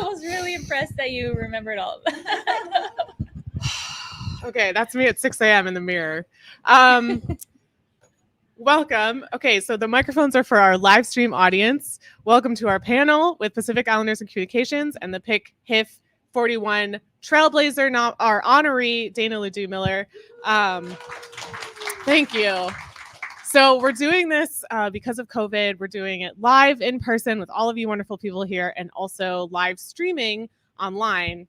was really impressed that you remembered all of that. Okay, that's me at 6 a.m. in the mirror. Welcome. Okay, so the microphones are for our live stream audience. Welcome to our panel with Pacific Islanders in Communications and the PIC Hiff 41 Trailblazer, our honoree, Dana Ledoux Miller. Thank you. So we're doing this because of COVID. We're doing it live in person with all of you wonderful people here and also live streaming online.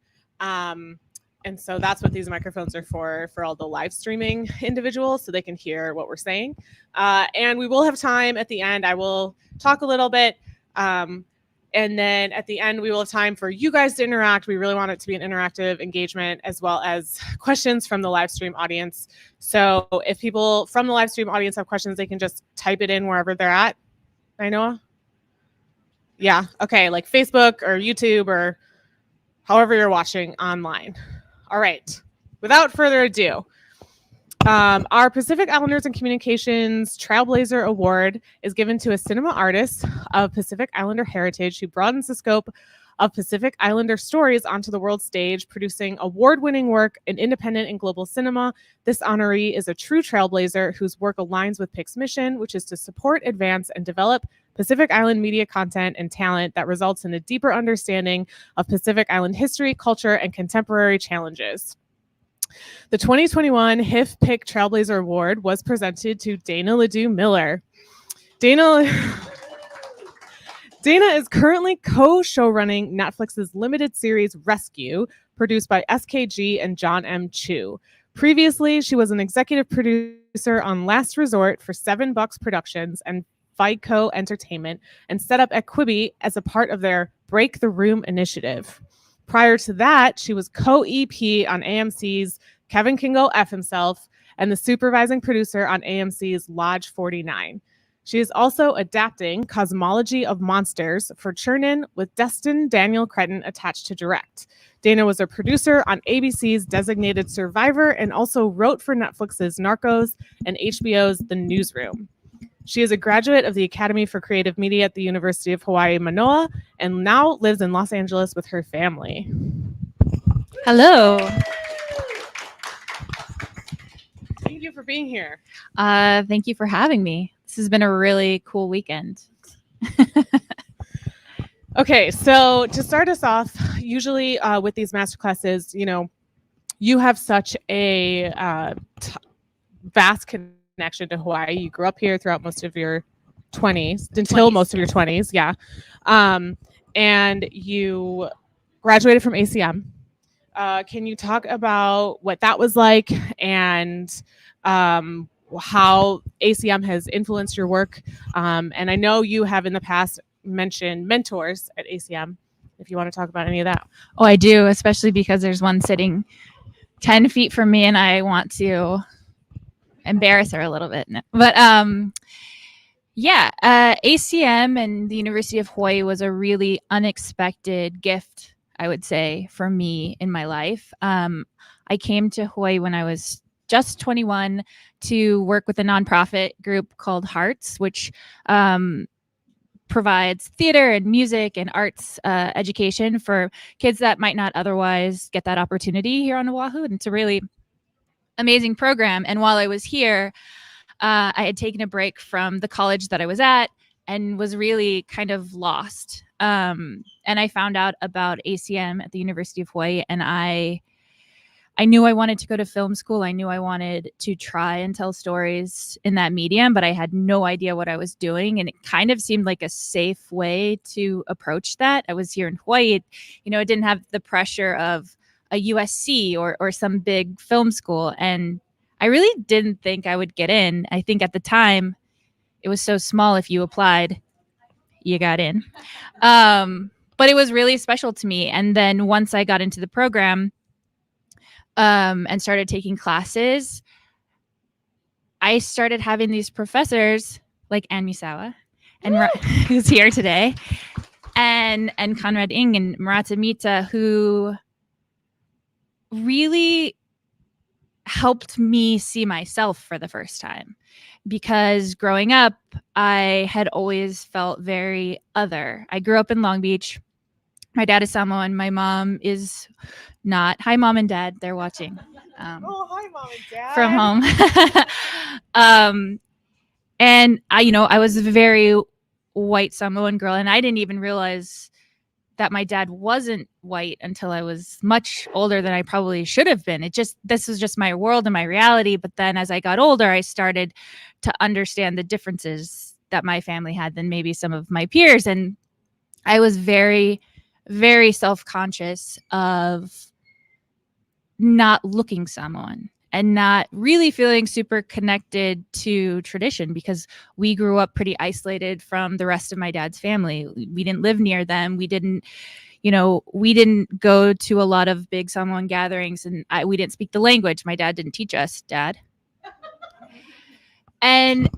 And so that's what these microphones are for all the live streaming individuals so they can hear what we're saying. And we will have time at the end. I will talk a little bit. And then at the end, we will have time for you guys to interact. We really want it to be an interactive engagement as well as questions from the live stream audience. So if people from the live stream audience have questions, they can just type it in wherever they're at. I know. Yeah. Okay. Like Facebook or YouTube or however you're watching online. All right. Without further ado, our Pacific Islanders in Communications Trailblazer Award is given to a cinema artist of Pacific Islander heritage who broadens the scope of Pacific Islander stories onto the world stage, producing award-winning work in independent and global cinema. This honoree is a true trailblazer whose work aligns with PIC's mission, which is to support, advance, and develop Pacific Island media content and talent that results in a deeper understanding of Pacific Island history, culture, and contemporary challenges. The 2021 Hiff PIC Trailblazer Award was presented to Dana Ledoux Miller. Dana is currently co-showrunning Netflix's limited series Rescue, produced by SKG and John M. Chu. Previously, she was an executive producer on Last Resort for $7 Productions and Feigco Entertainment and set up at Quibi as a part of their Break the Room initiative. Prior to that, she was co-EP on AMC's Kevin Can Go F Himself and the supervising producer on AMC's Lodge 49. She is also adapting Cosmology of Monsters for Chernin with Destin Daniel Cretton attached to direct. Dana was a producer on ABC's Designated Survivor and also wrote for Netflix's NARCOS and HBO's The Newsroom. She is a graduate of the Academy for Creative Media at the University of Hawai'i Manoa and now lives in Los Angeles with her family. Hello. Thank you for being here. Thank you for having me. This has been a really cool weekend. Okay, so to start us off, usually with these masterclasses, you have such a vast connection to Hawaii. You grew up here throughout most of your 20s, most of your 20s, yeah. And you graduated from ACM. Can you talk about what that was like and how ACM has influenced your work? And I know you have in the past mentioned mentors at ACM, if you want to talk about any of that. Oh, I do, especially because there's one sitting 10 feet from me and I want to embarrass her a little bit. But ACM and the University of Hawaii was a really unexpected gift, I would say, for me in my life. I came to Hawaii when I was just 21 to work with a nonprofit group called Hearts, which provides theater and music and arts education for kids that might not otherwise get that opportunity here on Oahu. And it's a really amazing program. And while I was here, I had taken a break from the college that I was at and was really kind of lost. And I found out about ACM at the University of Hawaii, and I knew I wanted to go to film school. I knew I wanted to try and tell stories in that medium, but I had no idea what I was doing. And it kind of seemed like a safe way to approach that. I was here in Hawaii. It didn't have the pressure of a USC or some big film school. And I really didn't think I would get in. I think at the time it was so small. If you applied, you got in. But it was really special to me. And then once I got into the program, and started taking classes, I started having these professors like Ann Misawa, and who's here today, and Conrad Ng and Murata Mita, who really helped me see myself for the first time. Because growing up, I had always felt very other. I grew up in Long Beach. My dad is Samoan. My mom is not. Hi, mom and dad. They're watching. Oh, hi, mom and dad. From home. And I was a very white Samoan girl, and I didn't even realize that my dad wasn't white until I was much older than I probably should have been. This was just my world and my reality. But then as I got older, I started to understand the differences that my family had than maybe some of my peers. And I was very, very self-conscious of not looking Samoan and not really feeling super connected to tradition, because we grew up pretty isolated from the rest of my dad's family. We didn't live near them. We didn't go to a lot of big Samoan gatherings, and we didn't speak the language. My dad didn't teach us, Dad. And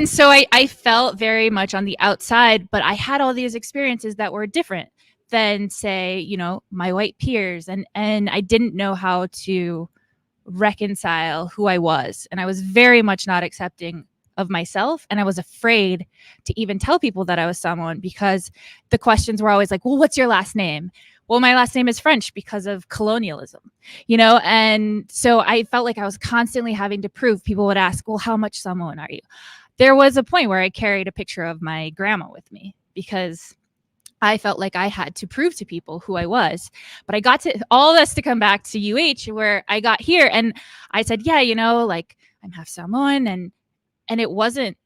so I felt very much on the outside, but I had all these experiences that were different than, say, my white peers. And I didn't know how to reconcile who I was. And I was very much not accepting of myself. And I was afraid to even tell people that I was Samoan, because the questions were always like, well, what's your last name? Well, my last name is French because of colonialism, and so I felt like I was constantly having to prove. People would ask, well, how much Samoan are you? There was a point where I carried a picture of my grandma with me because I felt like I had to prove to people who I was. But I got to all this to come back to UH, where I got here and I said, yeah, like I'm half Samoan, and it wasn't,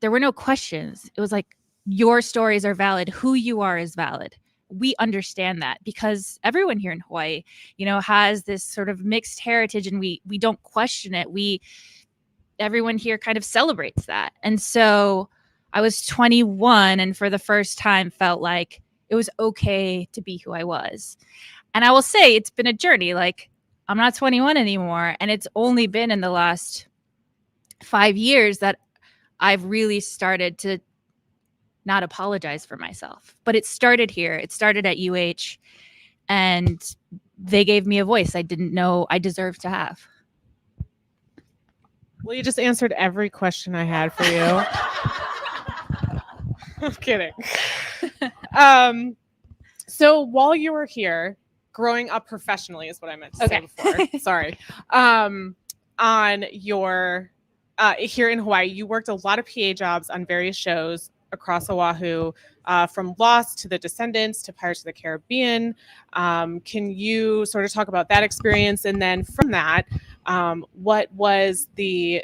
there were no questions. It was like, your stories are valid. Who you are is valid. We understand that because everyone here in Hawaii, has this sort of mixed heritage, and we don't question it. Everyone here kind of celebrates that. And so I was 21 and for the first time felt like it was okay to be who I was. And I will say it's been a journey. Like, I'm not 21 anymore. And it's only been in the last 5 years that I've really started to not apologize for myself. But it started here. It started at UH, and they gave me a voice I didn't know I deserved to have. Well, you just answered every question I had for you. I'm kidding. So while you were here, growing up professionally is what I meant to say before. Sorry. On your here in Hawaii, you worked a lot of PA jobs on various shows across Oahu, from Lost to The Descendants to Pirates of the Caribbean. Can you sort of talk about that experience? And then from that, what was the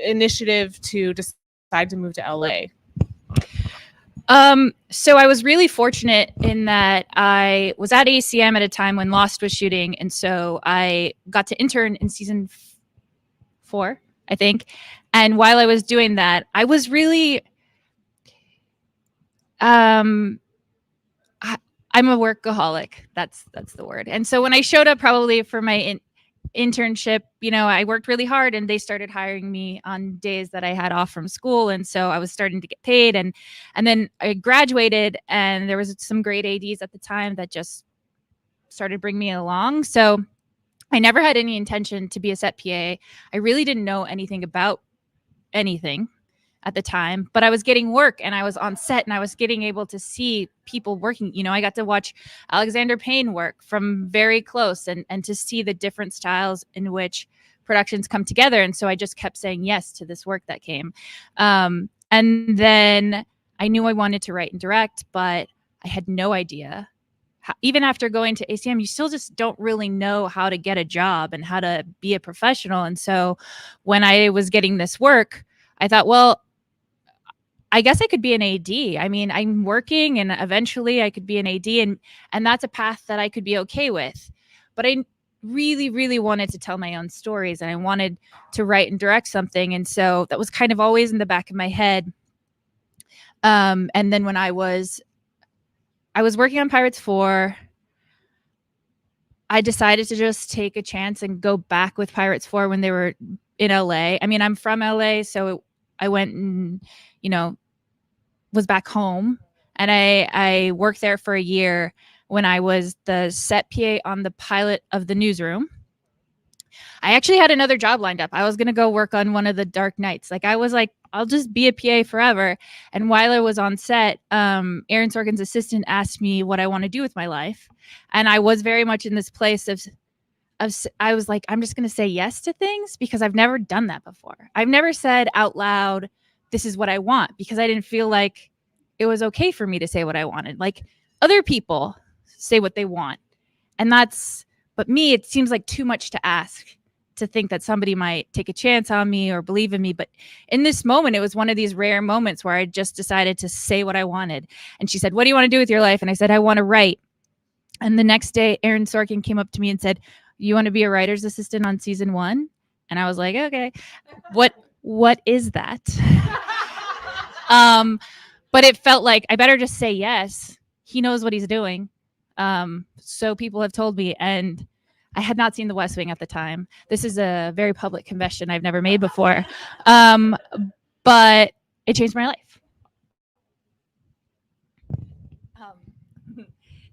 initiative to decide to move to LA? So I was really fortunate in that I was at ACM at a time when Lost was shooting. And so I got to intern in season 4, I think. And while I was doing that, I was really, I'm a workaholic. That's the word. And so when I showed up probably for my internship, I worked really hard, and they started hiring me on days that I had off from school. And so I was starting to get paid, and then I graduated, and there was some great ADs at the time that just started bringing me along. So I never had any intention to be a set PA. I really didn't know anything about anything at the time, but I was getting work, and I was on set, and I was getting able to see people working. I got to watch Alexander Payne work from very close, and to see the different styles in which productions come together. And so I just kept saying yes to this work that came. And then I knew I wanted to write and direct, but I had no idea. Even after going to ACM, you still just don't really know how to get a job and how to be a professional. And so when I was getting this work, I thought, well, I guess I could be an AD. I mean, I'm working, and eventually I could be an AD, and that's a path that I could be okay with. But I really, really wanted to tell my own stories, and I wanted to write and direct something. And so that was kind of always in the back of my head. And then when I was working on Pirates 4, I decided to just take a chance and go back with Pirates 4 when they were in LA. I mean, I'm from LA, so I went and, was back home, and I worked there for a year when I was the set PA on the pilot of the NEWSROOM. I actually had another job lined up. I was going to go work on one of the Dark Knights. Like I was like, I'll just be a PA forever. And while I was on set, Aaron Sorkin's assistant asked me what I want to do with my life. And I was very much in this place of I was like, I'm just going to say yes to things because I've never done that before. I've never said out loud, this is what I want, because I didn't feel like it was okay for me to say what I wanted. Like other people say what they want. And but me, it seems like too much to ask, to think that somebody might take a chance on me or believe in me. But in this moment, it was one of these rare moments where I just decided to say what I wanted. And she said, what do you want to do with your life? And I said, I want to write. And the next day, Aaron Sorkin came up to me and said, you want to be a writer's assistant on season 1? And I was like, okay, what is that? But it felt like I better just say yes. He knows what he's doing. So people have told me, and I had not seen The West Wing at the time. This is a very public confession I've never made before. But it changed my life.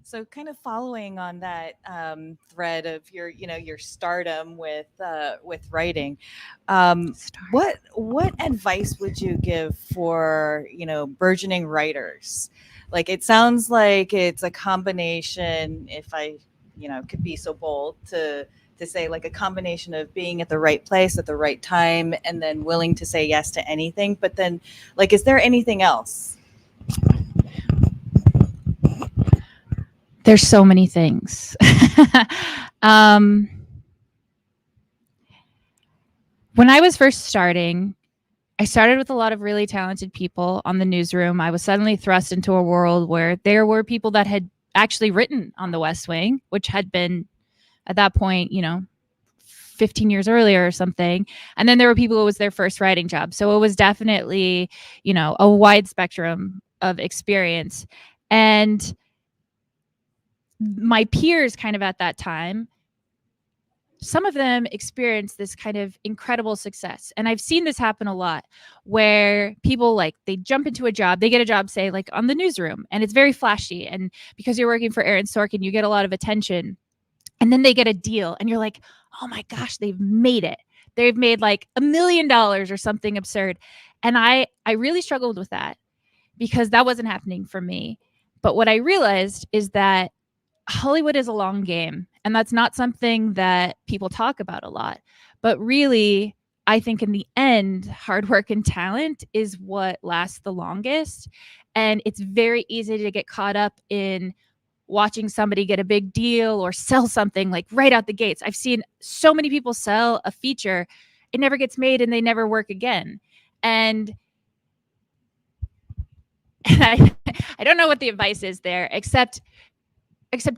So kind of following on that thread of your stardom with writing, what advice would you give for burgeoning writers? Like it sounds like it's a combination, if I could be so bold to say, like a combination of being at the right place at the right time and then willing to say yes to anything. But then, like, is there anything else? There's so many things. When I was first starting, I started with a lot of really talented people on the newsroom. I was suddenly thrust into a world where there were people that had actually written on The West Wing, which had been at that point, 15 years earlier or something. And then there were people who it was their first writing job. So it was definitely, a wide spectrum of experience. And my peers kind of at that time, some of them experienced this kind of incredible success. And I've seen this happen a lot where people they jump into a job, they get a job, say like on the newsroom, and it's very flashy. And because you're working for Aaron Sorkin, you get a lot of attention. And then they get a deal and you're like, oh my gosh, they've made it. They've made like $1 million or something absurd. And I really struggled with that because that wasn't happening for me. But what I realized is that Hollywood is a long game, and that's not something that people talk about a lot. But really, I think in the end, hard work and talent is what lasts the longest. And it's very easy to get caught up in watching somebody get a big deal or sell something like right out the gates. I've seen so many people sell a feature, it never gets made and they never work again. And I don't know what the advice is there, except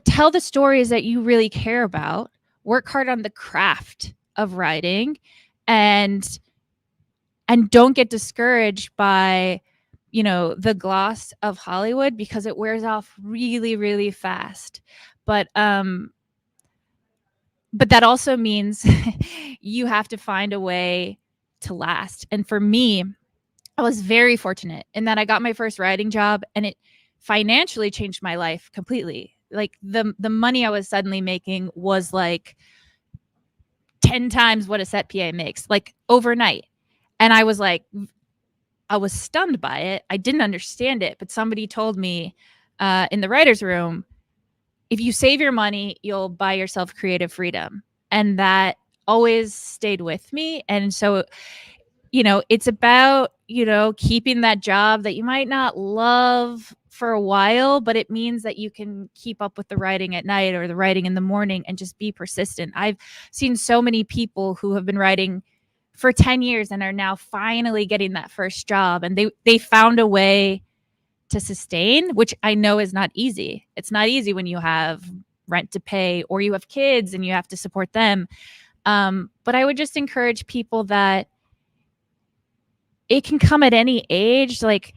tell the stories that you really care about, work hard on the craft of writing, and don't get discouraged by, the gloss of Hollywood, because it wears off really, really fast. But that also means you have to find a way to last. And for me, I was very fortunate in that I got my first writing job and it financially changed my life completely. Like the money I was suddenly making was like 10 times what a set PA makes, like overnight. And I was stunned by it. I didn't understand it, but somebody told me in the writer's room, if you save your money, you'll buy yourself creative freedom. And that always stayed with me. And so, it's about, keeping that job that you might not love for a while, but it means that you can keep up with the writing at night or the writing in the morning and just be persistent. I've seen so many people who have been writing for 10 years and are now finally getting that first job, and they found a way to sustain, which I know is not easy. It's not easy when you have rent to pay or you have kids and you have to support them. But I would just encourage people that it can come at any age. Like,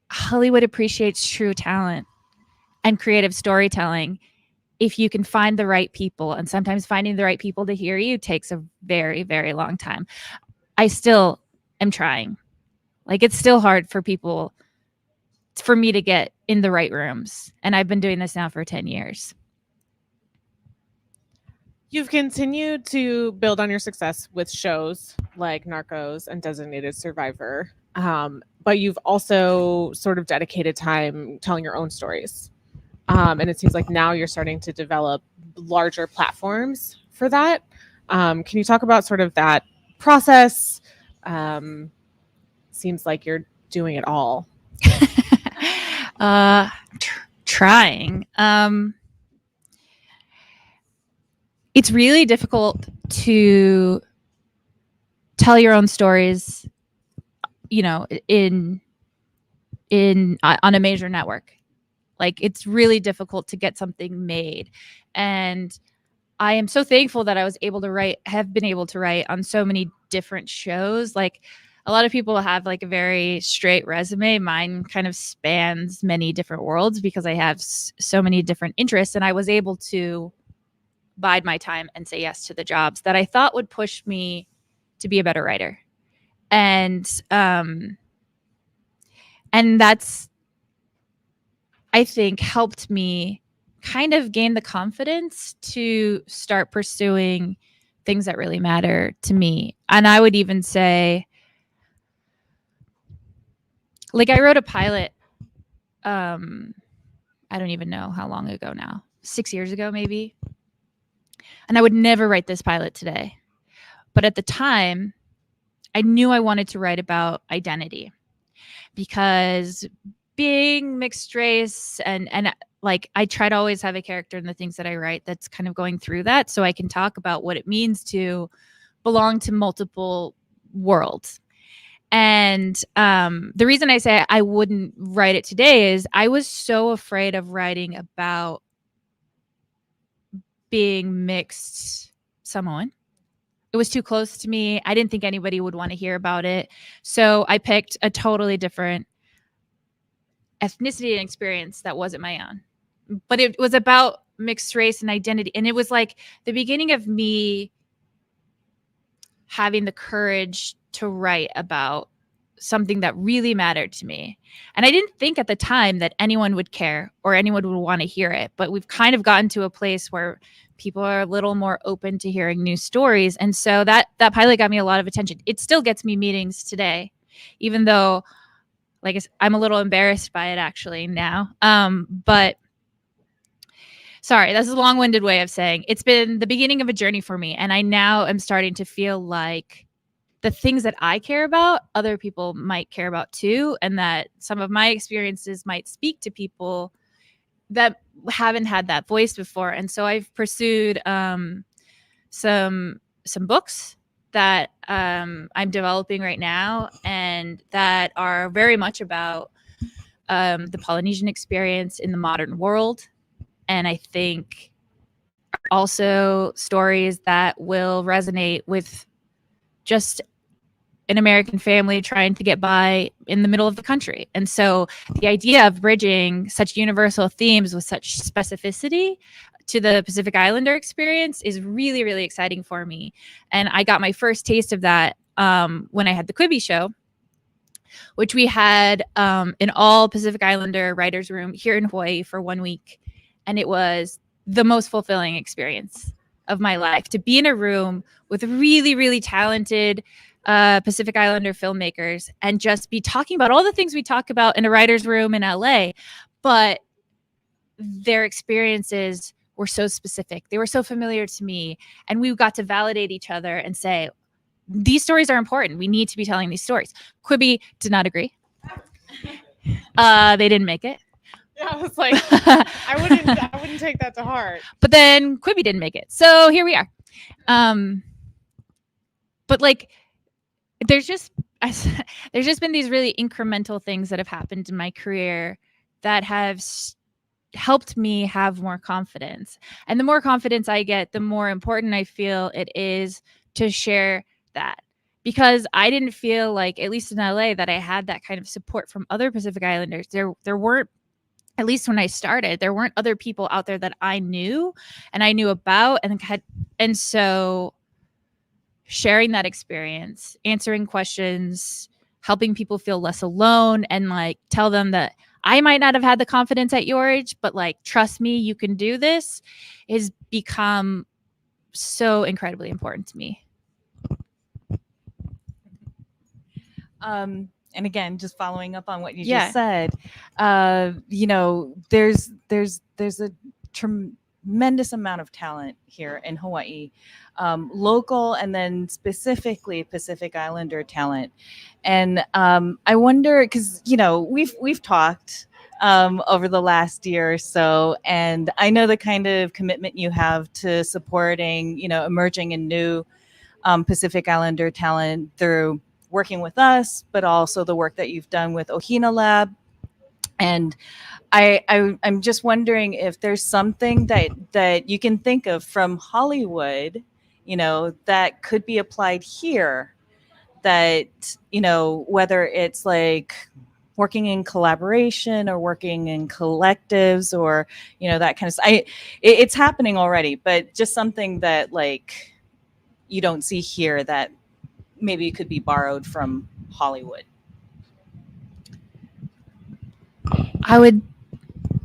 Hollywood appreciates true talent and creative storytelling if you can find the right people. And sometimes finding the right people to hear you takes a very, very long time. I still am trying. Like, it's still hard for me to get in the right rooms. And I've been doing this now for 10 years. You've continued to build on your success with shows like Narcos and Designated Survivor, but you've also sort of dedicated time telling your own stories. And it seems like now you're starting to develop larger platforms for that. Can you talk about sort of that process? Seems like you're doing it all. Trying. It's really difficult to tell your own stories, you know, on a major network. Like, it's really difficult to get something made. And I am so thankful that I was able to have been able to write on so many different shows. Like, a lot of people have like a very straight resume. Mine kind of spans many different worlds because I have so many different interests, and I was able to bide my time and say yes to the jobs that I thought would push me to be a better writer. And that's, I think, helped me kind of gain the confidence to start pursuing things that really matter to me. And I would even say, like, I wrote a pilot, I don't even know how long ago now, 6 years ago, maybe. And I would never write this pilot today. But at the time, I knew I wanted to write about identity, because being mixed race and like, I try to always have a character in the things that I write that's kind of going through that, so I can talk about what it means to belong to multiple worlds. And the reason I say I wouldn't write it today is I was so afraid of writing about being mixed Samoan. It was too close to me. I didn't think anybody would want to hear about it. So I picked a totally different ethnicity and experience that wasn't my own. But it was about mixed race and identity. And it was like the beginning of me having the courage to write about something that really mattered to me. And I didn't think at the time that anyone would care or anyone would want to hear it. But we've kind of gotten to a place where people are a little more open to hearing new stories. And so that pilot got me a lot of attention. It still gets me meetings today, even though, like, I'm a little embarrassed by it actually now. But sorry, that's a long-winded way of saying it's been the beginning of a journey for me. And I now am starting to feel like the things that I care about, other people might care about too. And that some of my experiences might speak to people that haven't had that voice before. And so I've pursued some books that I'm developing right now, and that are very much about the Polynesian experience in the modern world. And I think also stories that will resonate with just an American family trying to get by in the middle of the country. And so the idea of bridging such universal themes with such specificity to the Pacific Islander experience is really, really exciting for me. And I got my first taste of that when I had the Quibi show, which we had an all Pacific Islander writers room here in Hawaii for 1 week. And it was the most fulfilling experience of my life, to be in a room with really, really talented Pacific Islander filmmakers and just be talking about all the things we talk about in a writer's room in LA, but their experiences were so specific. They were so familiar to me, and we got to validate each other and say, these stories are important. We need to be telling these stories. Quibi did not agree. They didn't make it. Yeah, I was like, I wouldn't take that to heart. But then Quibi didn't make it. So here we are. But like, there's just been these really incremental things that have happened in my career that have helped me have more confidence. And the more confidence I get, the more important I feel it is to share that. Because I didn't feel like, at least in LA, that I had that kind of support from other Pacific Islanders. There weren't, at least when I started, there weren't other people out there that I knew and I knew about, and so sharing that experience, answering questions, helping people feel less alone, and like tell them that I might not have had the confidence at your age, but like, trust me, you can do this, has become so incredibly important to me. And again, just following up on what you Yeah. just said, you know, there's a tremendous amount of talent here in Hawaii, local and then specifically Pacific Islander talent. And I wonder, because you know we've talked over the last year or so, and I know the kind of commitment you have to supporting, you know, emerging and new Pacific Islander talent through working with us, but also the work that you've done with Ohina Lab. And I'm just wondering if there's something that you can think of from Hollywood, you know, that could be applied here, that, you know, whether it's like working in collaboration or working in collectives or, you know, that kind of stuff. It's happening already, but just something that like you don't see here that maybe could be borrowed from Hollywood.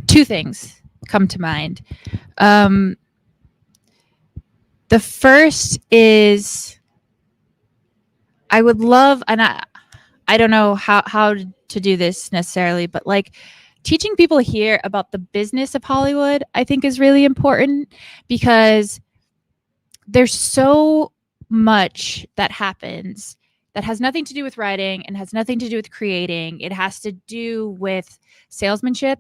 Two things come to mind. The first is I would love, and I don't know how to do this necessarily, but like teaching people here about the business of Hollywood, I think is really important, because there's so much that happens that has nothing to do with writing and has nothing to do with creating. It has to do with salesmanship.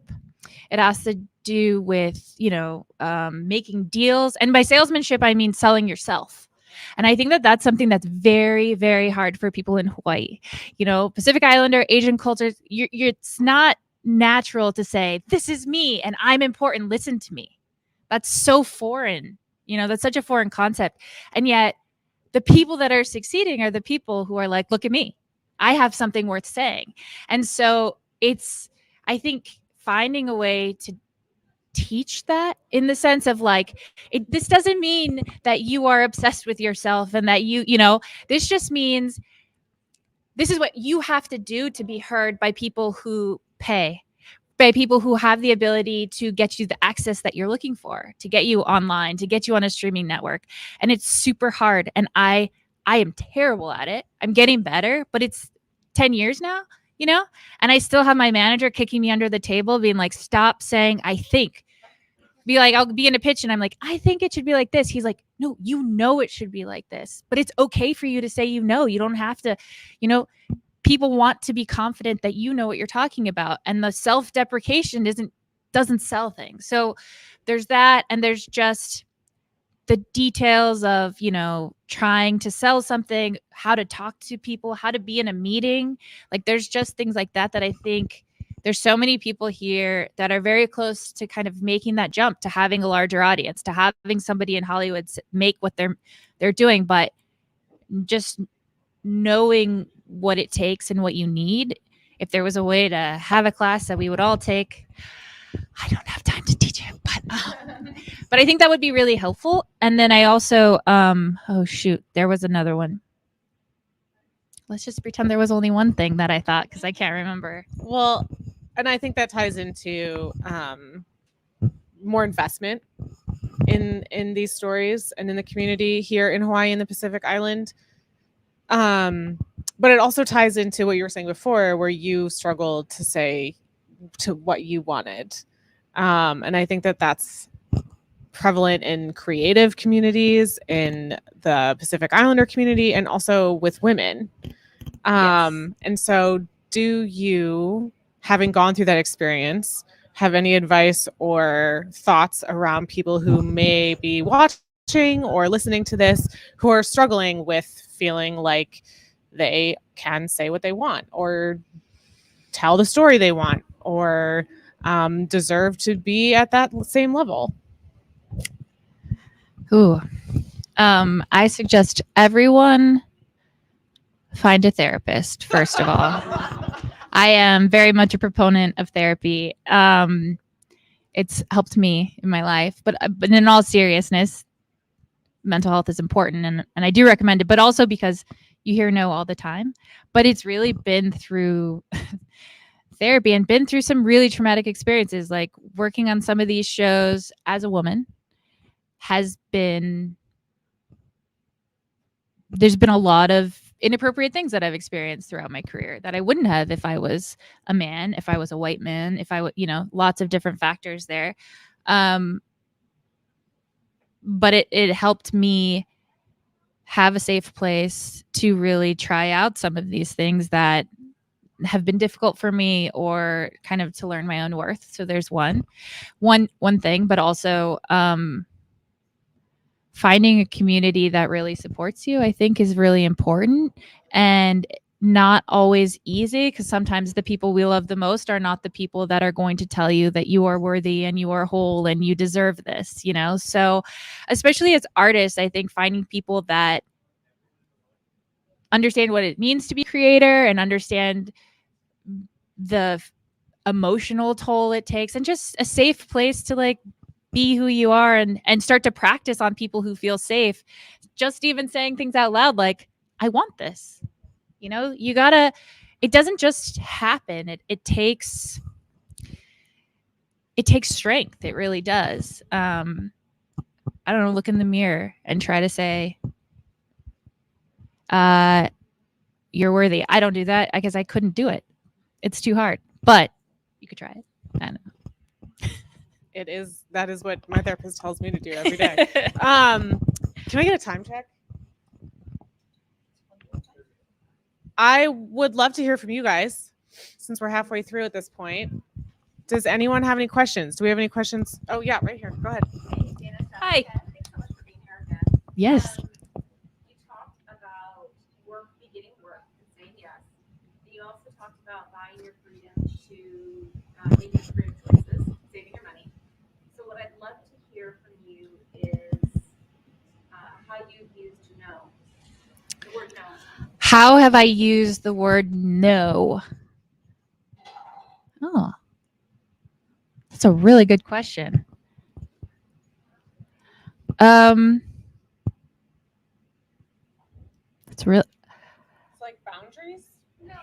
It has to do with, you know, making deals. And by salesmanship, I mean selling yourself. And I think that that's something that's very, very hard for people in Hawaii. You know, Pacific Islander, Asian cultures, it's not natural to say, this is me and I'm important, listen to me. That's so foreign. You know, that's such a foreign concept. And yet the people that are succeeding are the people who are like, look at me. I have something worth saying. And so it's, I think, finding a way to teach that in the sense of like, this doesn't mean that you are obsessed with yourself and that you know, this just means this is what you have to do to be heard by people who pay, by people who have the ability to get you the access that you're looking for, to get you online, to get you on a streaming network. And it's super hard. And I am terrible at it. I'm getting better, but it's 10 years now, you know? And I still have my manager kicking me under the table, being like, stop saying, I think. Be like, I'll be in a pitch and I'm like, I think it should be like this. He's like, no, you know it should be like this. But it's okay for you to say, you know, you don't have to, you know, people want to be confident that you know what you're talking about. And the self-deprecation doesn't sell things. So there's that. And there's just the details of, you know, trying to sell something, how to talk to people, how to be in a meeting. Like there's just things like that I think there's so many people here that are very close to kind of making that jump to having a larger audience, to having somebody in Hollywood make what they're doing, but just knowing what it takes and what you need. If there was a way to have a class that we would all take, I don't have time to teach it, but I think that would be really helpful. And then I also, oh shoot, there was another one. Let's just pretend there was only one thing that I thought, because I can't remember. Well, and I think that ties into more investment in these stories and in the community here in Hawaii and the Pacific Island. But it also ties into what you were saying before, where you struggled to say to what you wanted. And I think that that's prevalent in creative communities, in the Pacific Islander community, and also with women. Yes. And so do you, having gone through that experience, have any advice or thoughts around people who may be watching or listening to this, who are struggling with feeling like they can say what they want or tell the story they want or deserve to be at that same level? Ooh. I suggest everyone find a therapist, first of all. I am very much a proponent of therapy. It's helped me in my life, but in all seriousness, mental health is important, and I do recommend it, but also because you hear no all the time. But it's really been through therapy and been through some really traumatic experiences, like working on some of these shows as a woman has been there's been a lot of inappropriate things that I've experienced throughout my career that I wouldn't have if I was a man, if I was a white man, if I would, lots of different factors there. But it helped me have a safe place to really try out some of these things that have been difficult for me, or kind of to learn my own worth. So there's one thing, but also finding a community that really supports you, I think, is really important, and not always easy, because sometimes the people we love the most are not the people that are going to tell you that you are worthy and you are whole and you deserve this, So especially as artists, I think finding people that understand what it means to be a creator and understand the emotional toll it takes, and just a safe place to like be who you are, and start to practice on people who feel safe. Just even saying things out loud like, I want this. You gotta, it doesn't just happen. It takes strength. It really does. I don't know, look in the mirror and try to say, you're worthy. I don't do that because I couldn't do it. It's too hard, but you could try it. I don't know. That is what my therapist tells me to do every day. Can I get a time check? I would love to hear from you guys, since we're halfway through at this point. Does anyone have any questions? Do we have any questions? Oh yeah, right here. Go ahead. Hey, Dana, Hi. Thanks so much for being here again. Yes. You talked about beginning work and saying yes. But you also talked about buying your freedom to make your career choices, saving your money. So what I'd love to hear from you is how you've used no. The word no. How have I used the word no? Oh, that's a really good question. It's real. It's like boundaries. No.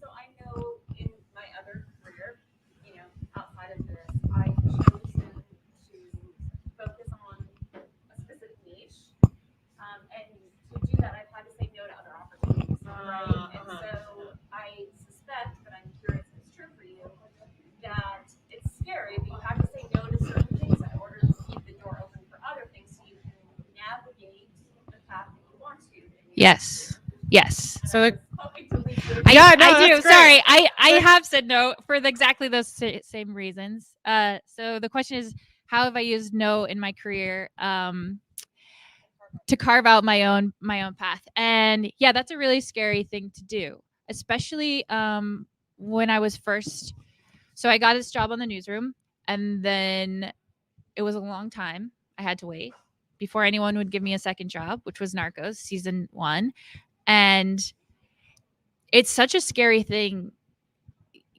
So I know in my other career, outside of this, I've chosen to focus on a specific niche. And to do that, I've had to say no to other opportunities, right? And so I suspect, but I'm curious if it's true for you, that it's scary, but you have to say no to certain things in order to keep the door open for other things, so you can navigate the path that you want to. Yes. So I Yeah, no, do. that's great. Sorry, I have said no for exactly those same reasons. So the question is, how have I used no in my career to carve out my own path? And yeah, that's a really scary thing to do, especially when I was first. So I got this job on the newsroom, and then it was a long time. I had to wait before anyone would give me a second job, which was NARCOS season 1. And it's such a scary thing.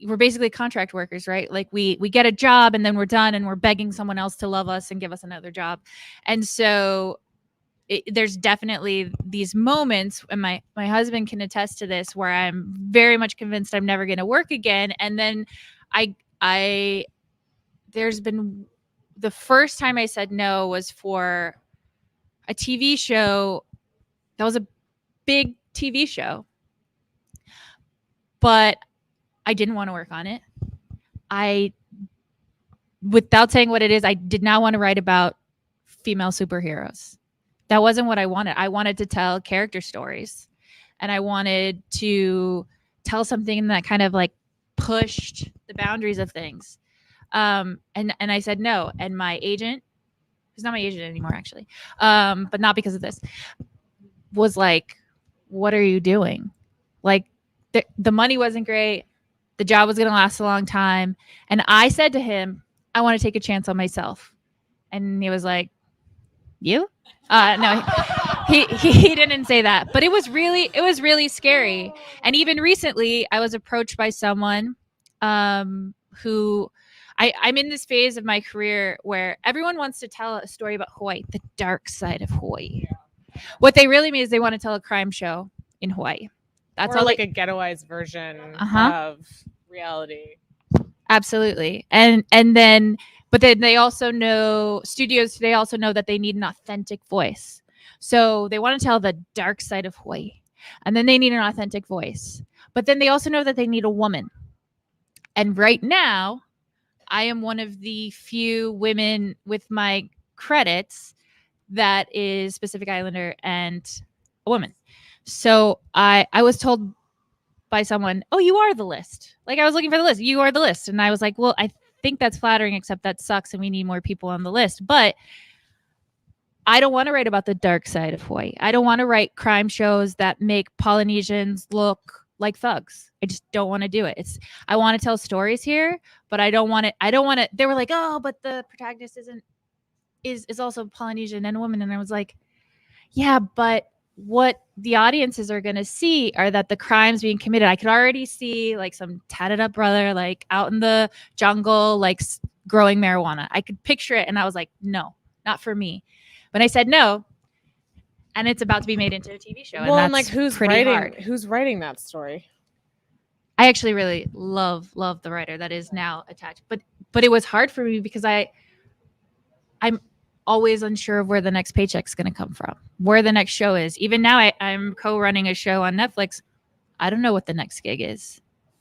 We're basically contract workers, right? Like we get a job and then we're done, and we're begging someone else to love us and give us another job. And so there's definitely these moments, and my husband can attest to this, where I'm very much convinced I'm never going to work again. And then there's been, the first time I said no was for a TV show that was a big TV show, but I didn't want to work on it. Without saying what it is, I did not want to write about female superheroes. That wasn't what I wanted. I wanted to tell character stories, and I wanted to tell something that kind of like pushed the boundaries of things. And I said no. And my agent, who's not my agent anymore, actually, but not because of this, was like, what are you doing? Like, the money wasn't great. The job was going to last a long time. And I said to him, I want to take a chance on myself. And he was like, you? No, he didn't say that, but it was really scary. And even recently I was approached by someone who I'm in this phase of my career where everyone wants to tell a story about Hawaii, the dark side of Hawaii. What they really mean is they want to tell a crime show in Hawaii. That's or all, like a ghettoized version of reality. Absolutely. And then, but then they also know, studios today also know that they need an authentic voice. So they want to tell the dark side of Hawaii. And then they need an authentic voice. But then they also know that they need a woman. And right now, I am one of the few women with my credits that is Pacific Islander and a woman. So I was told by someone, oh, you are the list. Like, I was looking for the list. You are the list. And I was like, well, I think that's flattering, except that sucks and we need more people on the list. But I don't want to write about the dark side of Hawaii. I don't want to write crime shows that make Polynesians look like thugs. I just don't want to do it. I want to tell stories here, but I don't want to. They were like, oh, but the protagonist is also Polynesian and a woman. And I was like, yeah, but what the audiences are going to see are that the crimes being committed. I could already see like some tatted up brother, like out in the jungle, like growing marijuana. I could picture it. And I was like, no, not for me. But I said no. And it's about to be made into a TV show. Well, and that's like who's writing that story? I actually really love the writer that is now attached. But it was hard for me because I'm always unsure of where the next paycheck's going to come from, where the next show is. Even now, I'm co-running a show on Netflix. I don't know what the next gig is.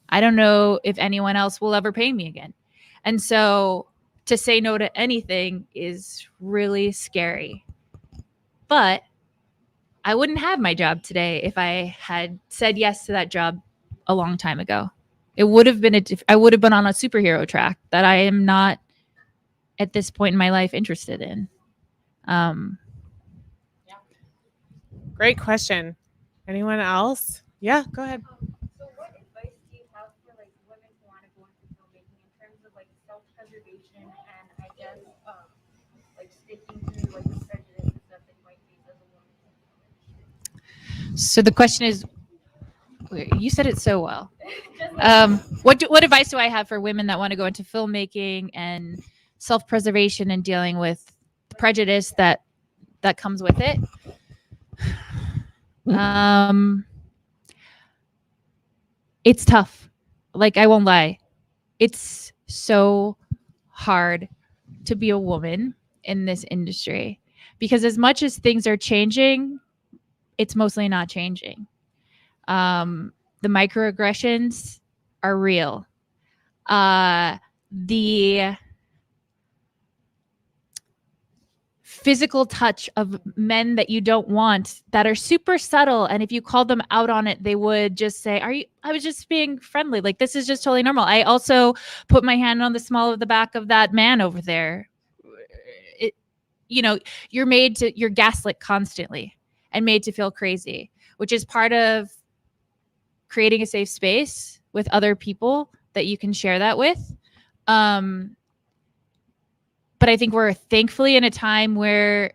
I don't know if anyone else will ever pay me again. And so to say no to anything is really scary. But I wouldn't have my job today if I had said yes to that job a long time ago. It would have been I would have been on a superhero track that I am not at this point in my life interested in. Great question. Anyone else? Yeah, go ahead. So what advice do you have for like women who want to go into filmmaking in terms of like self-preservation and I guess like sticking to like the prejudices that they might face as a woman? So the question is, you said it so well. What advice do I have for women that want to go into filmmaking and self-preservation and dealing with prejudice that comes with it? It's tough. Like, I won't lie. It's so hard to be a woman in this industry because as much as things are changing, it's mostly not changing. The microaggressions are real. The physical touch of men that you don't want that are super subtle. And if you called them out on it, they would just say, I was just being friendly. Like, this is just totally normal. I also put my hand on the small of the back of that man over there. You're gaslit constantly and made to feel crazy, which is part of creating a safe space with other people that you can share that with. But I think we're thankfully in a time where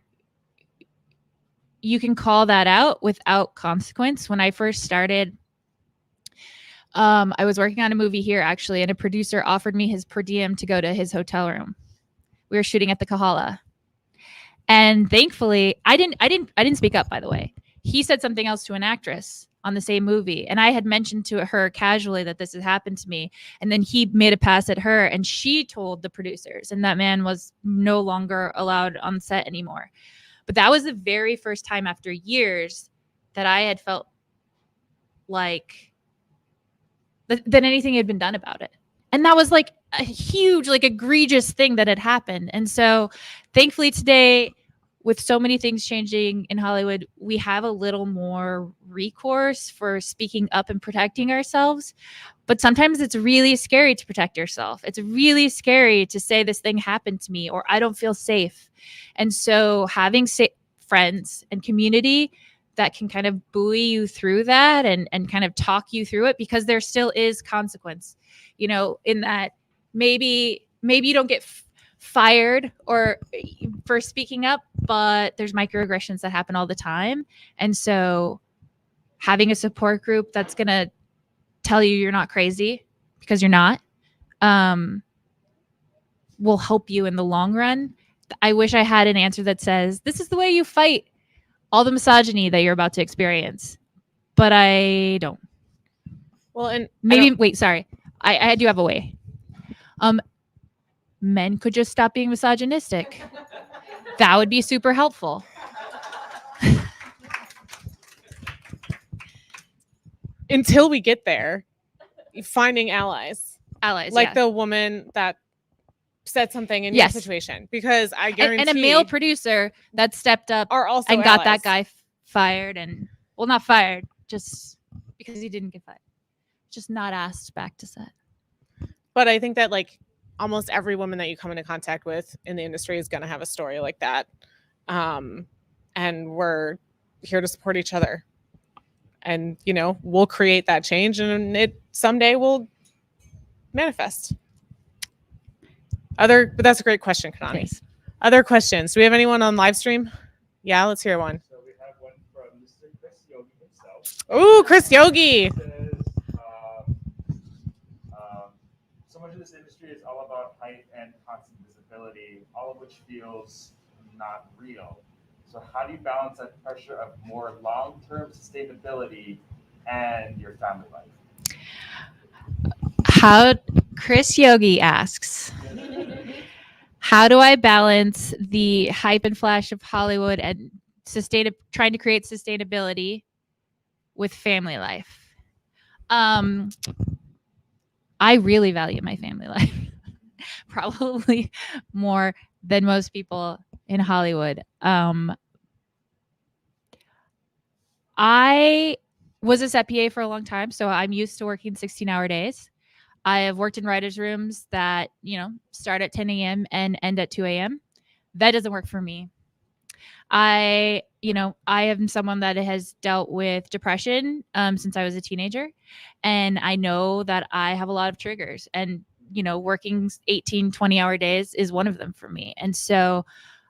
you can call that out without consequence. When I first started, I was working on a movie here actually, and a producer offered me his per diem to go to his hotel room. We were shooting at the Kahala. And thankfully, I didn't speak up, by the way. He said something else to an actress on the same movie. And I had mentioned to her casually that this had happened to me. And then he made a pass at her and she told the producers, and that man was no longer allowed on set anymore. But that was the very first time after years that I had felt like that anything had been done about it. And that was like a huge, like egregious thing that had happened. And so thankfully today, with so many things changing in Hollywood, we have a little more recourse for speaking up and protecting ourselves. But sometimes it's really scary to protect yourself. It's really scary to say this thing happened to me or I don't feel safe. And so having friends and community that can kind of buoy you through that and kind of talk you through it, because there still is consequence, in that maybe you don't get fired or for speaking up, but there's microaggressions that happen all the time. And so having a support group that's going to tell you you're not crazy, because you're not, will help you in the long run. I wish I had an answer that says, this is the way you fight all the misogyny that you're about to experience, but I don't. Well, and wait, sorry. I do have a way. Men could just stop being misogynistic. That would be super helpful. until we get there, finding allies. Allies, Like yeah. the woman that said something in Yes. your situation, because I guarantee and a male producer that stepped up are also and got that allies. guy fired, and well, not fired, just because he didn't get fired, just not asked back to set. But I think that like almost every woman that you come into contact with in the industry is going to have a story like that. And we're here to support each other. And, you know, we'll create that change, and it someday will manifest. But that's a great question, Kanani. Thanks. Other questions? Do we have anyone on live stream? Yeah, let's hear one. So we have one from Mr. Chris Yogi himself. Ooh, Chris Yogi. It says, so much of this industry is all about hype and constant visibility, all of which feels not real. So how do you balance that pressure of more long-term sustainability and your family life? How Chris Yogi asks, how do I balance the hype and flash of Hollywood and trying to create sustainability with family life? I really value my family life, probably more than most people in Hollywood. I was a set PA for a long time, so I'm used to working 16-hour days. I have worked in writers' rooms that, you know, start at 10 a.m. and end at 2 a.m. That doesn't work for me. I am someone that has dealt with depression since I was a teenager, and I know that I have a lot of triggers, and, you know, working 18, 20-hour days is one of them for me. And so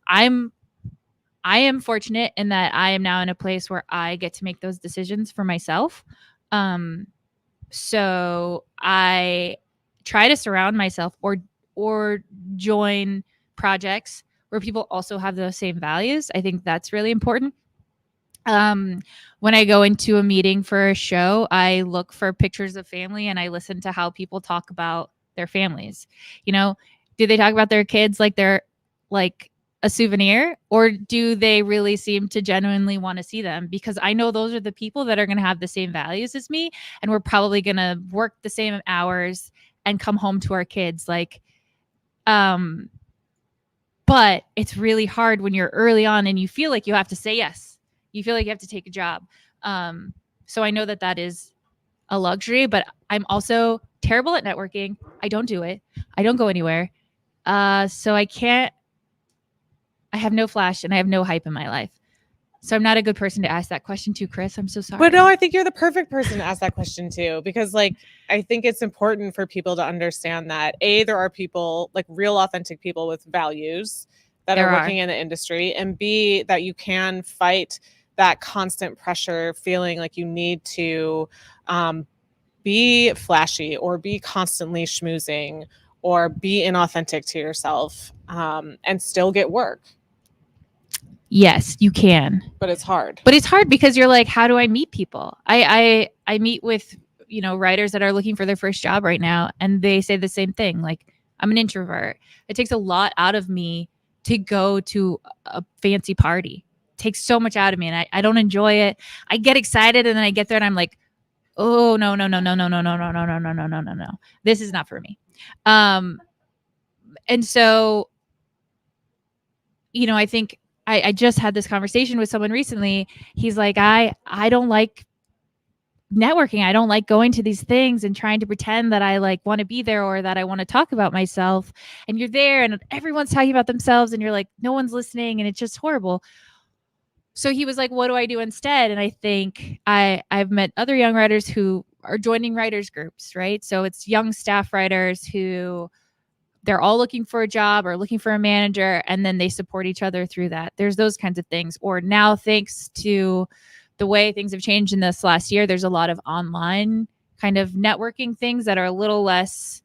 I am fortunate in that I am now in a place where I get to make those decisions for myself. So I try to surround myself or join projects where people also have those same values. I think that's really important. When I go into a meeting for a show, I look for pictures of family and I listen to how people talk about their families. You know, do they talk about their kids like they're like a souvenir, or do they really seem to genuinely want to see them? Because I know those are the people that are going to have the same values as me, and we're probably going to work the same hours and come home to our kids. Like, but it's really hard when you're early on and you feel like you have to say yes. You feel like you have to take a job. So I know that that is a luxury, but I'm also terrible at networking. I don't do it. I don't go anywhere. So I have no flash and I have no hype in my life. So I'm not a good person to ask that question to, Chris. I'm so sorry. But no, I think you're the perfect person to ask that question to, because like, I think it's important for people to understand that there are people, like real authentic people with values that are working in the industry, and B, that you can fight that constant pressure, feeling like you need to be flashy or be constantly schmoozing or be inauthentic to yourself, and still get work. Yes, you can. But it's hard. But it's hard because you're like, how do I meet people? I meet with, you know, writers that are looking for their first job right now, and they say the same thing. Like, I'm an introvert. It takes a lot out of me to go to a fancy party. It takes so much out of me, and I don't enjoy it. I get excited, and then I get there and I'm like, oh, no. This is not for me. And so, you know, I think I just had this conversation with someone recently. He's like, I don't like networking. I don't like going to these things and trying to pretend that I like want to be there or that I want to talk about myself. And you're there and everyone's talking about themselves and you're like, no one's listening and it's just horrible. So he was like, what do I do instead? And I think I've met other young writers who are joining writers groups, right? So it's young staff writers who they're all looking for a job or looking for a manager, and then they support each other through that. There's those kinds of things. Or now, thanks to the way things have changed in this last year, there's a lot of online kind of networking things that are a little less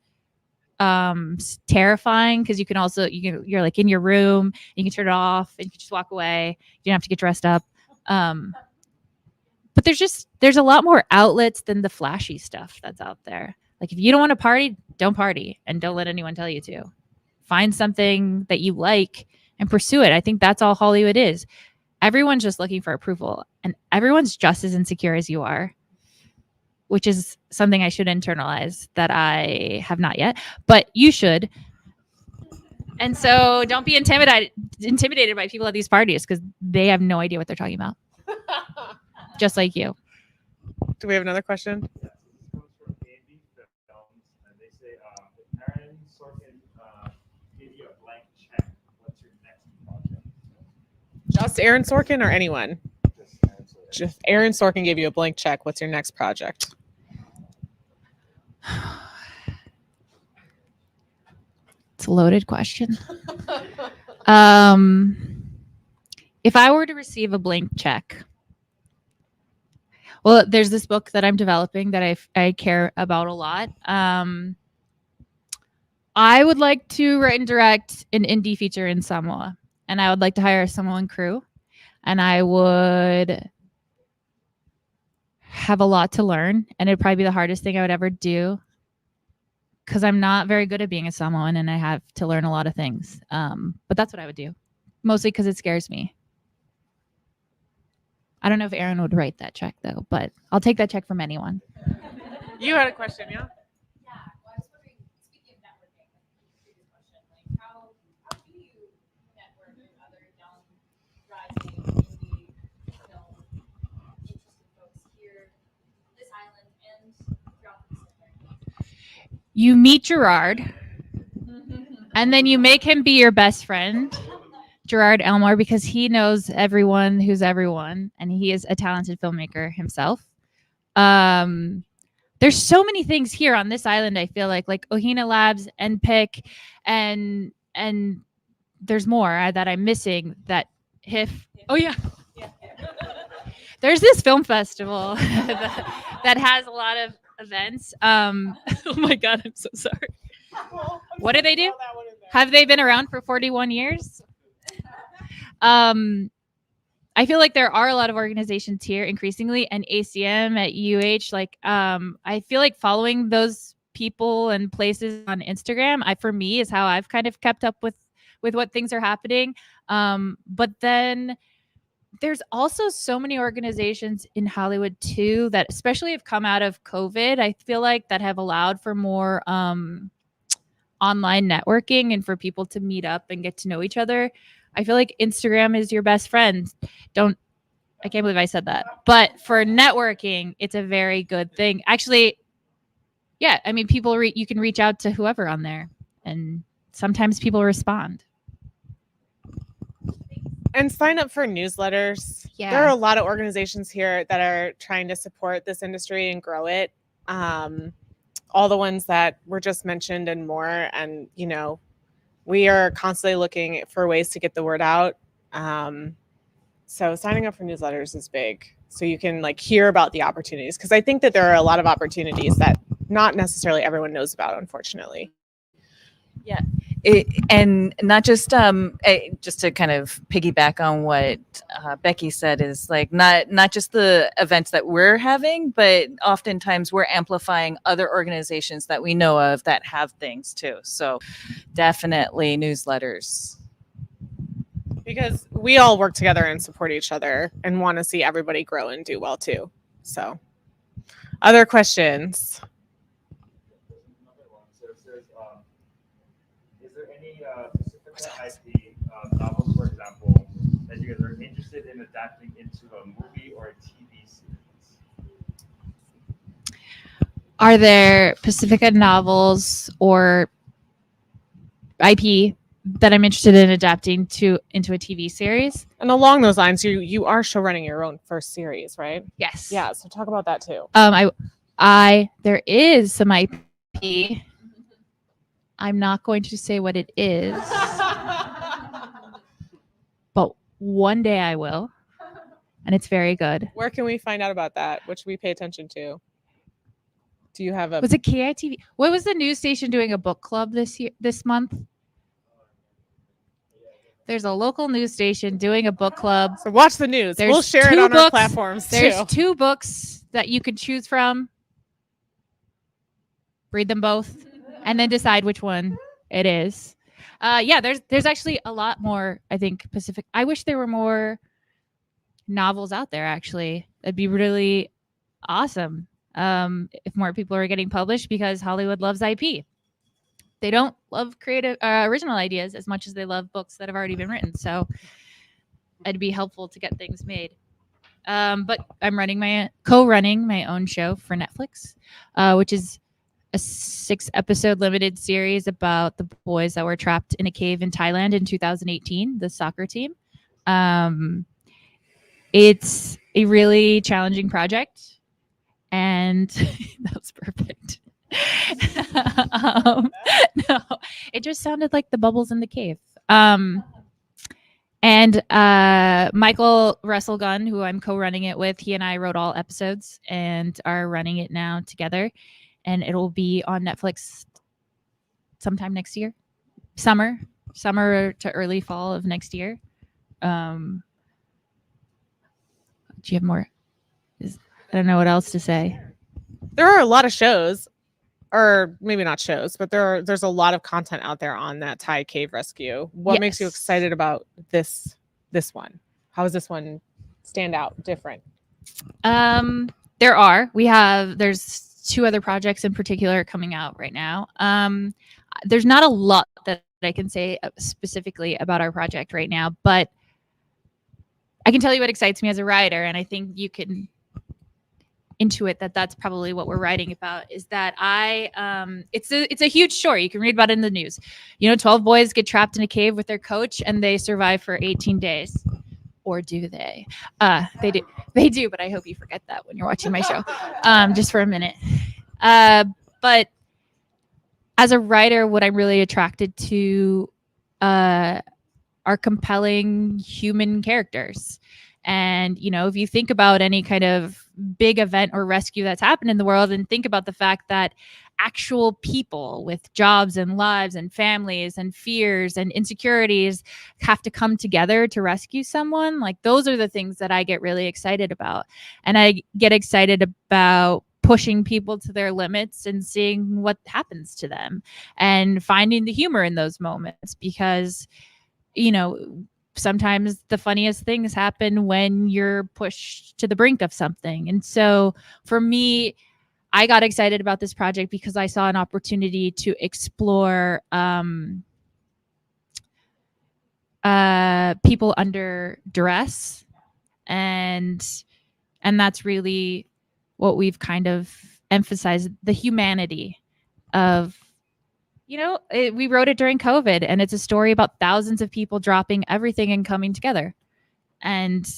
terrifying, because you can also, you're like in your room, you can turn it off and you can just walk away. You don't have to get dressed up. But there's a lot more outlets than the flashy stuff that's out there. Like, if you don't want to party, don't party, and don't let anyone tell you to. Find something that you like and pursue it. I think that's all Hollywood is. Everyone's just looking for approval, and everyone's just as insecure as you are. which is something I should internalize that I have not yet, but you should. And so don't be intimidated by people at these parties because they have no idea what they're talking about. Just like you. Do we have another question? Yes, this comes from A&B Films, and they say, if Aaron Sorkin gave you a blank check, what's your next project? Just Aaron Sorkin or anyone? Just answer it. Just Aaron Sorkin gave you a blank check. What's your next project? It's a loaded question. If I were to receive a blank check, well, there's this book that I'm developing that I care about a lot. I would like to write and direct an indie feature in Samoa, and I would like to hire a Samoan crew, and I would have a lot to learn, and it'd probably be the hardest thing I would ever do because I'm not very good at being a Samoan, and I have to learn a lot of things. But that's what I would do, mostly because it scares me. I don't know if Aaron would write that check, though, but I'll take that check from anyone. You had a question, yeah? Yeah, well, I was wondering, speaking of networking, previous question, like how do you network with other young, rising, indie, film, interested folks here, this island, and throughout the Pacific? You meet Gerard, and then you make him be your best friend, Gerard Elmore, because he knows everyone who's everyone, and he is a talented filmmaker himself. There's so many things here on this island, I feel like Ohina Labs, NPIC, and there's more that I'm missing, that Hiff. Oh, yeah. There's this film festival that has a lot of events. Oh, my God, I'm so sorry. What do they do? Have they been around for 41 years? I feel like there are a lot of organizations here increasingly, and ACM at UH. I feel like following those people and places on Instagram, for me, is how I've kind of kept up with what things are happening. But then there's also so many organizations in Hollywood too that especially have come out of COVID. I feel like that have allowed for more online networking and for people to meet up and get to know each other. I feel like Instagram is your best friend. I can't believe I said that. But for networking, it's a very good thing. Actually, yeah, I mean, you can reach out to whoever on there, and sometimes people respond. And sign up for newsletters. Yeah. There are a lot of organizations here that are trying to support this industry and grow it. All the ones that were just mentioned and more. And, we are constantly looking for ways to get the word out. So signing up for newsletters is big. So you can hear about the opportunities. Because I think that there are a lot of opportunities that not necessarily everyone knows about, unfortunately. Yeah. And not just just to kind of piggyback on what Becky said, is not just the events that we're having, but oftentimes we're amplifying other organizations that we know of that have things too. So definitely newsletters. Because we all work together and support each other and want to see everybody grow and do well too. So other questions? IP novels, for example, that you guys are interested in adapting into a movie or a TV series? Are there Pacifica novels or IP that I'm interested in adapting into a TV series? And along those lines, you are show running your own first series, right? Yes. Yeah. So talk about that too. There is some IP. I'm not going to say what it is, but one day I will, and it's very good. Where can we find out about that? What should we pay attention to? Do you have a? Was it KITV? What was the news station doing a book club this month? There's a local news station doing a book club. So watch the news. There's we'll share it two on our books. platforms There's too. 2 books that you could choose from. Read them both, and then decide which one it is. There's actually a lot more, I think, Pacific. I wish there were more novels out there, actually. That'd be really awesome. if more people are getting published, because Hollywood loves IP. They don't love creative original ideas as much as they love books that have already been written. So it'd be helpful to get things made. But I'm co-running my own show for Netflix, which is a 6-episode limited series about the boys that were trapped in a cave in Thailand in 2018, the soccer team. It's a really challenging project, and that was perfect. No, it just sounded like the bubbles in the cave. And Michael Russell Gunn, who I'm co-running it with, he and I wrote all episodes and are running it now together. And it'll be on Netflix sometime next year, summer to early fall of next year. Do you have more? I don't know what else to say. There are a lot of shows, or maybe not shows, but there's a lot of content out there on that Thai cave rescue. What makes you Yes. excited about this one? How does this one stand out different? There's 2 other projects in particular coming out right now. There's not a lot that I can say specifically about our project right now, but I can tell you what excites me as a writer, and I think you can intuit that that's probably what we're writing about. Is that it's a huge story. You can read about it in the news. 12 boys get trapped in a cave with their coach, and they survive for 18 days. Or do they? They do, but I hope you forget that when you're watching my show, just for a minute. But as a writer, what I'm really attracted to are compelling human characters. And, if you think about any kind of big event or rescue that's happened in the world, and think about the fact that actual people with jobs and lives and families and fears and insecurities have to come together to rescue someone, like those are the things that I get really excited about. And I get excited about pushing people to their limits and seeing what happens to them and finding the humor in those moments, because, sometimes the funniest things happen when you're pushed to the brink of something. And so for me, I got excited about this project because I saw an opportunity to explore people under duress, and that's really what we've kind of emphasized, the humanity of. We wrote it during COVID, and it's a story about thousands of people dropping everything and coming together. And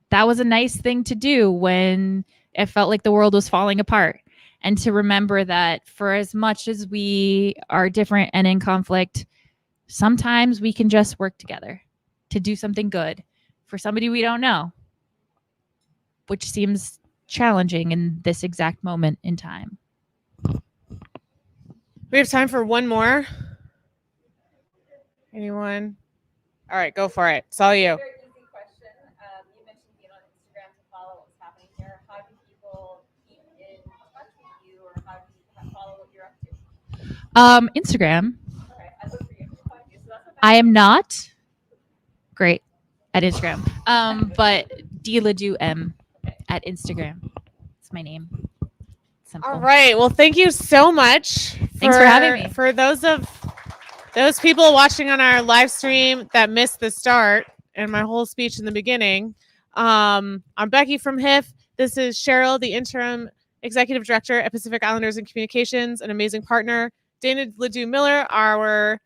that was a nice thing to do when it felt like the world was falling apart. And to remember that for as much as we are different and in conflict, sometimes we can just work together to do something good for somebody we don't know, which seems challenging in this exact moment in time. We have time for one more. Anyone? All right, go for it. It's all you. Very easy question. You mentioned being on Instagram to follow what's happening here. How do people keep in touch with you, or how do you follow what you're up to? Instagram. Okay, I look for you to find you. So that's what I am not great at Instagram, but Dana Ledoux M at Instagram. It's my name. Simple. All right. Well, thank you so much. Thanks for having me. For those people watching on our live stream that missed the start and my whole speech in the beginning, I'm Becky from Hiff. This is Cheryl, the interim executive director at Pacific Islanders and Communications, an amazing partner. Dana Ledoux Miller, our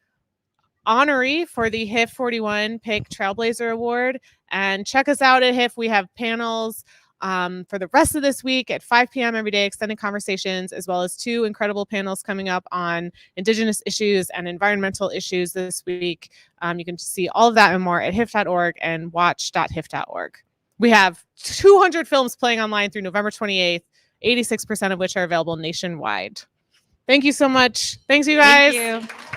honoree for the Hiff 41 PIC Trailblazer Award. And check us out at Hiff. We have panels for the rest of this week at 5 p.m. every day, extended conversations, as well as 2 incredible panels coming up on Indigenous issues and environmental issues this week. You can see all of that and more at hiff.org and watch.hiff.org. We have 200 films playing online through November 28th, 86% of which are available nationwide. Thank you so much. Thanks, you guys. Thank you.